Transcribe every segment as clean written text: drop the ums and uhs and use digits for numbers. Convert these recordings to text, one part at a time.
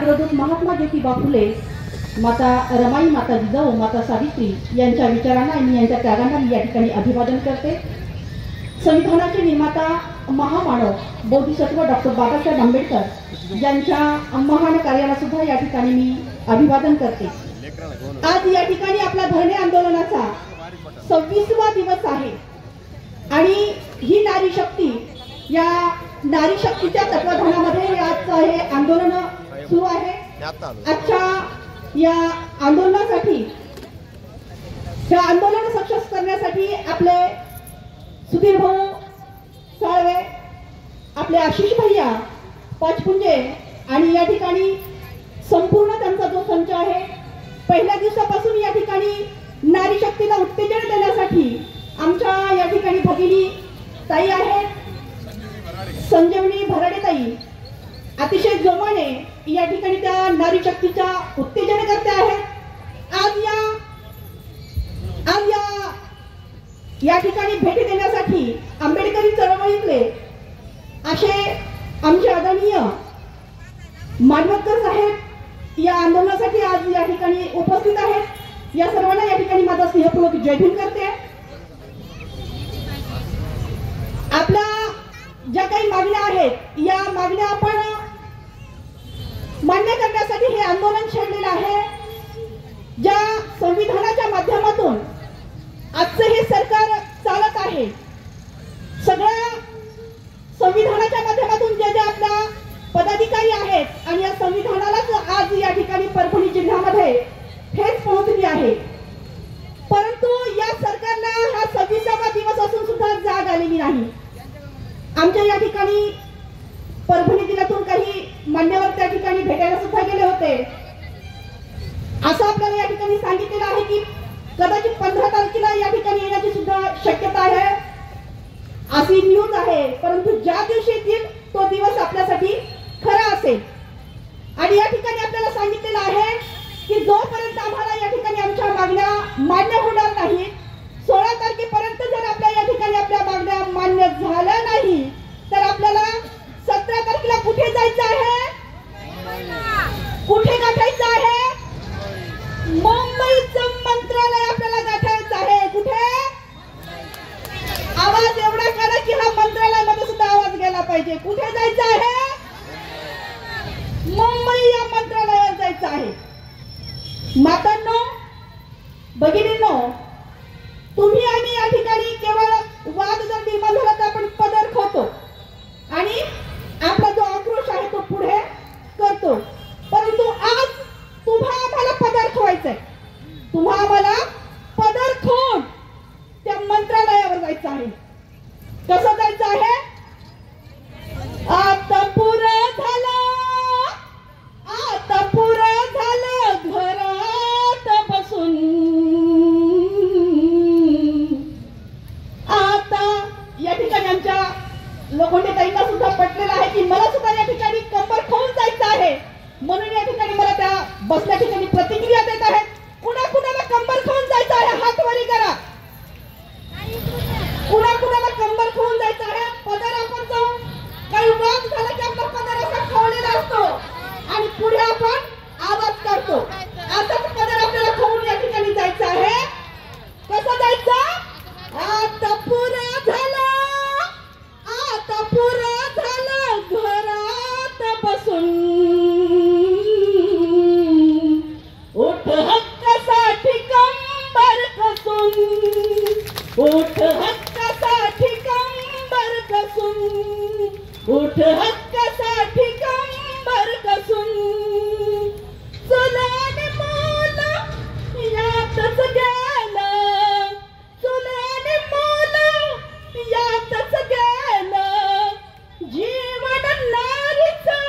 राष्ट्रदूत महात्मा ज्योतिबा फुले, माता रमाई, माता जिजाऊ, माता सावित्री यांच्या विचारांना आणि यांच्या त्यागांना मी या ठिकाणी अभिवादन करते. संविधानाचे निर्माता महामानव बोधिसत्व डॉक्टर बाबासाहेब आंबेडकर यांच्या महान कार्याला सुद्धा या ठिकाणी मी अभिवादन करते. आज या ठिकाणी आपला धरणे आंदोलनाचा 26वा दिवस आहे आणि ही नारी शक्ती, या नारी शक्तीच्या तत्वाधानामध्ये आज हे आंदोलन सुरू आहे. आजच्या या आंदोलनासाठी, या आंदोलन सक्सेस करण्यासाठी आपले सुधीर भाऊ साळवे, आपले आशिष भैया पाचपुंजे आणि या ठिकाणी संपूर्ण त्यांचा जो संच आहे, पहिल्या दिवसापासून या ठिकाणी नारी शक्तीला उत्तेजन देण्यासाठी आमच्या या ठिकाणी भगिनी ताई आहेत, संजीवनी भराडे ताई अतिशय जोमाने या ठिकाणी त्या नारी शक्तीच्या उत्तेजन करते आहेत. या ठिकाणी भेटी देण्यासाठी आंबेडकरी चळवळीतले असे आमचे आदरणीय मानवतकर साहेब या आंदोलनासाठी आज या ठिकाणी उपस्थित आहेत. या सर्वांना या ठिकाणी माझा स्नेहपूर्वक जय भीम करते. आपल्या ज्या काही मागण्या आहेत, या मागण्या आपण मान्य करण्यासाठी हे आंदोलन छेडलेलं आहे. ज्या संविधानाच्या माध्यमातून आजचं हे सरकार चालत आहे, सगळ्या संविधानाच्या माध्यमातून जे जे आपल्या पदाधिकारी आहेत आणि या संविधानालाच आज या ठिकाणी परभणी जिल्ह्यामध्ये ठेच पोहोचली आहे. परंतु या सरकारला हा 26वा दिवस असून सुद्धा जाग आलेली नाही. आमच्या या ठिकाणी परभणी जिल्ह्यातून काही मान्यवर त्या ठिकाणी भेटायला सुद्धा गेले होते. असं आपल्याला या ठिकाणी सांगितलेलं आहे की कदाचित 15 तारखेला या ठिकाणी येण्याची सुद्धा शक्यता आहे, अशी न्यूज आहे. परंतु ज्या दिवशी येतील तो दिवस आपल्यासाठी खरा असेल. आणि या ठिकाणी आपल्याला सांगितलेलं आहे की जोपर्यंत आम्हाला या ठिकाणी आमच्या मागण्या मान्य होणार नाही, 16 तारखेपर्यंत जर आपल्या या ठिकाणी आपल्या मागण्या मान्य झाल्या नाही, तर आपल्याला 17 तारखेला कुठे जायचं आहे, कुठे गाठायचं आहे, मुंबईचं मंत्रालय आपल्याला गाठायचं आहे. कुठे? आवाज एवढा करा की हा मंत्रालयामध्ये सुद्धा आवाज गेला पाहिजे. कुठे जायचं आहे? मुंबई या मंत्रालयात जायचं आहे. मातांनो, भगिनींनो, तुम्ही आम्ही या ठिकाणी केवळ वाद जर निर्माण झाला तर आपण पदर खोतो आणि आपला जो आक्रोश आहे तो पुढे करतो. परंतु आज तुम्हा आम्हाला पदर खोवायचंय, तुम्हा आम्हाला पदर खोन त्या मंत्रालयावर जायचं आहे. कसं जायचं आहे? आता पुरं झालं, आता पुरं झालं घरात बसून, आता या ठिकाणी आमच्या लोखंडे ताईंना सुद्धा पटलेलं आहे की मला सुद्धा या ठिकाणी कंबर खोवून जायचं आहे. म्हणून या ठिकाणी मला त्या बसल्या ठिकाणी प्रतिक्रिया देत आहेत. कुणाकुणाला कंबर खोवून जायचं आहे हात वरी करा. कुणाकुणाला कंबर खोवून जायचं आहे? पदर आपण जाऊ, काही वाद झाला की आपला पदर असा खोवलेला असतो आणि पुढे आपण आवाज करतो. असाच पदर आपल्याला खोवून या ठिकाणी जायचं आहे. कसं जायचं? आता पुरं झालं, आता पुरं झालं घरात बसून, उठ हक्कासाठी कंबर कसून, उठ हक्कासाठी कंबर कसून, उठ हक्कासाठी कंबर कसून, चुलाने मुलं यातच गेलं, चुलाने मुलं यातच गेलं, जीवन नारीचं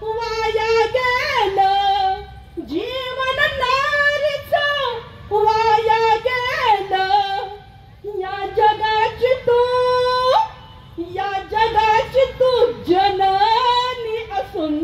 वाया गेलं, जीवन नारीचं वाया गेलं. या जगाची तू, या जगाची तू जननी असून,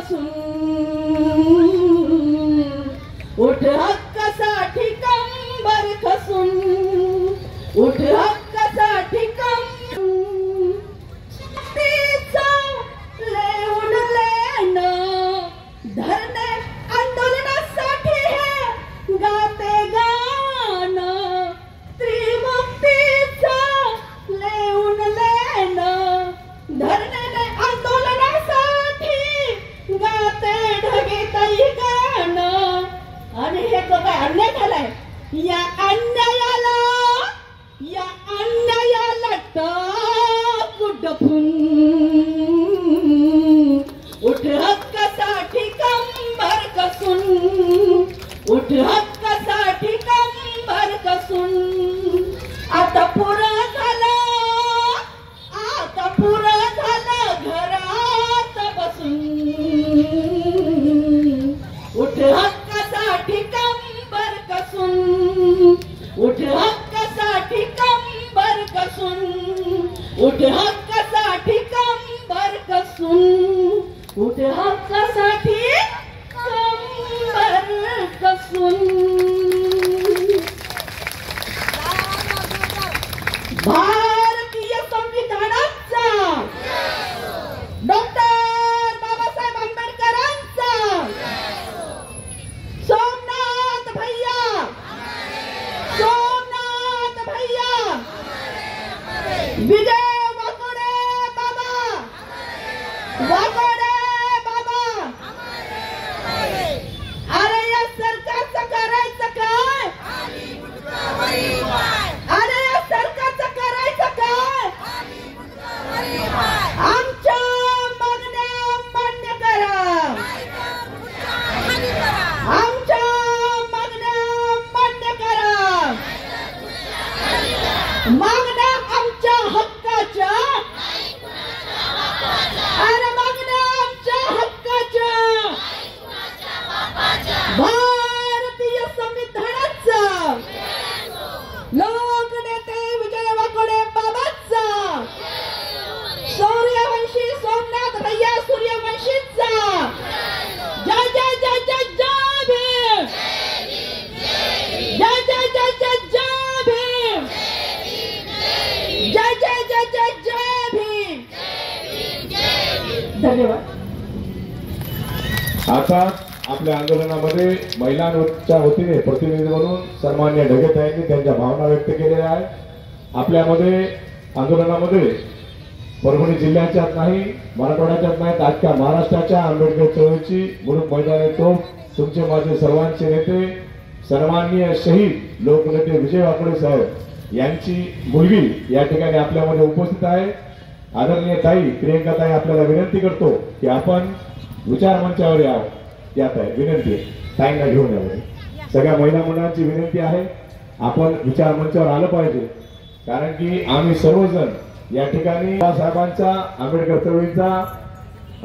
बसून उठ हक्कासाठी कंबर कसून उठ हक्कासाठी लेऊन लेणं धरणे आंदोलनासाठी हे गाते गाणं त्रिमुक्तीचं लेऊन लेणं धरणे आंदोलनासाठी गाते ढगेताई गाणं आणि हे जो काय अन्याय झालाय या अन्यायाला टाकू डफून उठ हक्कासाठी कंबर कसून उठ हक्कासाठी कंबर कसून आता पुरं झालं घरात बसून उठ हक्कासाठी कंबर कसून उठ हक्कासाठी कंबर कसून उठ हक्कासाठी कंबर कसून उठ हक्कासाठी कंबर कसून भारतीय संविधानाचा डॉक्टर बाबासाहेब आंबेडकरांचा सोमनाथ भैया विजय वाकोडे बाबा अरे या सरकारचं करायचं काय अरे या सरकारचं करायचं काय आमच्या मागण्या मान्य करा आमच्या मागण्या मान्य करा मागण्या आमच्या हक्काच्या अरे मागण्या आमच्या हक्काच्या भारतीय संविधानाचा लोकनेते विजय वाकोडे बाबांचा सूर्यवंशी सोमनाथ भैया सूर्यवंशीचा जय जय जय जय जय भीम जय जय जय जय जय भीम जय जय जय जय जय भीम धन्यवाद। आता आपल्या आंदोलनामध्ये महिलांच्या वतीने प्रतिनिधी म्हणून सन्मान्य ढगेताईंनी त्यांच्या भावना व्यक्त केलेल्या आहेत। आपल्यामध्ये आंदोलनामध्ये परभणी जिल्ह्याच्याच नाही मराठवाड्याच्याच नाही अख्ख्या महाराष्ट्राच्या आंबेडकर चळवळीची मुलूक मैदानी तोफ तुमचे माझे सर्वांचे नेते सन्माननीय शहीद लोकनेते विजय वाकोडे साहेब यांची मुलगी या ठिकाणी आपल्यामध्ये उपस्थित आहे। आदरणीय ताई प्रियंका ताई आपल्याला विनंती करतो की आपण विचार मंचावर यावं। यात आहे विनंती ताईंना घेऊन यावं। सगळ्या महिला मंडळांची विनंती आहे आपण विचार मंचावर आलं पाहिजे कारण की आम्ही सर्वजण या ठिकाणी बाबासाहेबांचा आंबेडकर चळवळीचा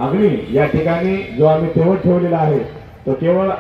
अग्नी या ठिकाणी जो आम्ही तेवढ ठेवलेला आहे तो केवळ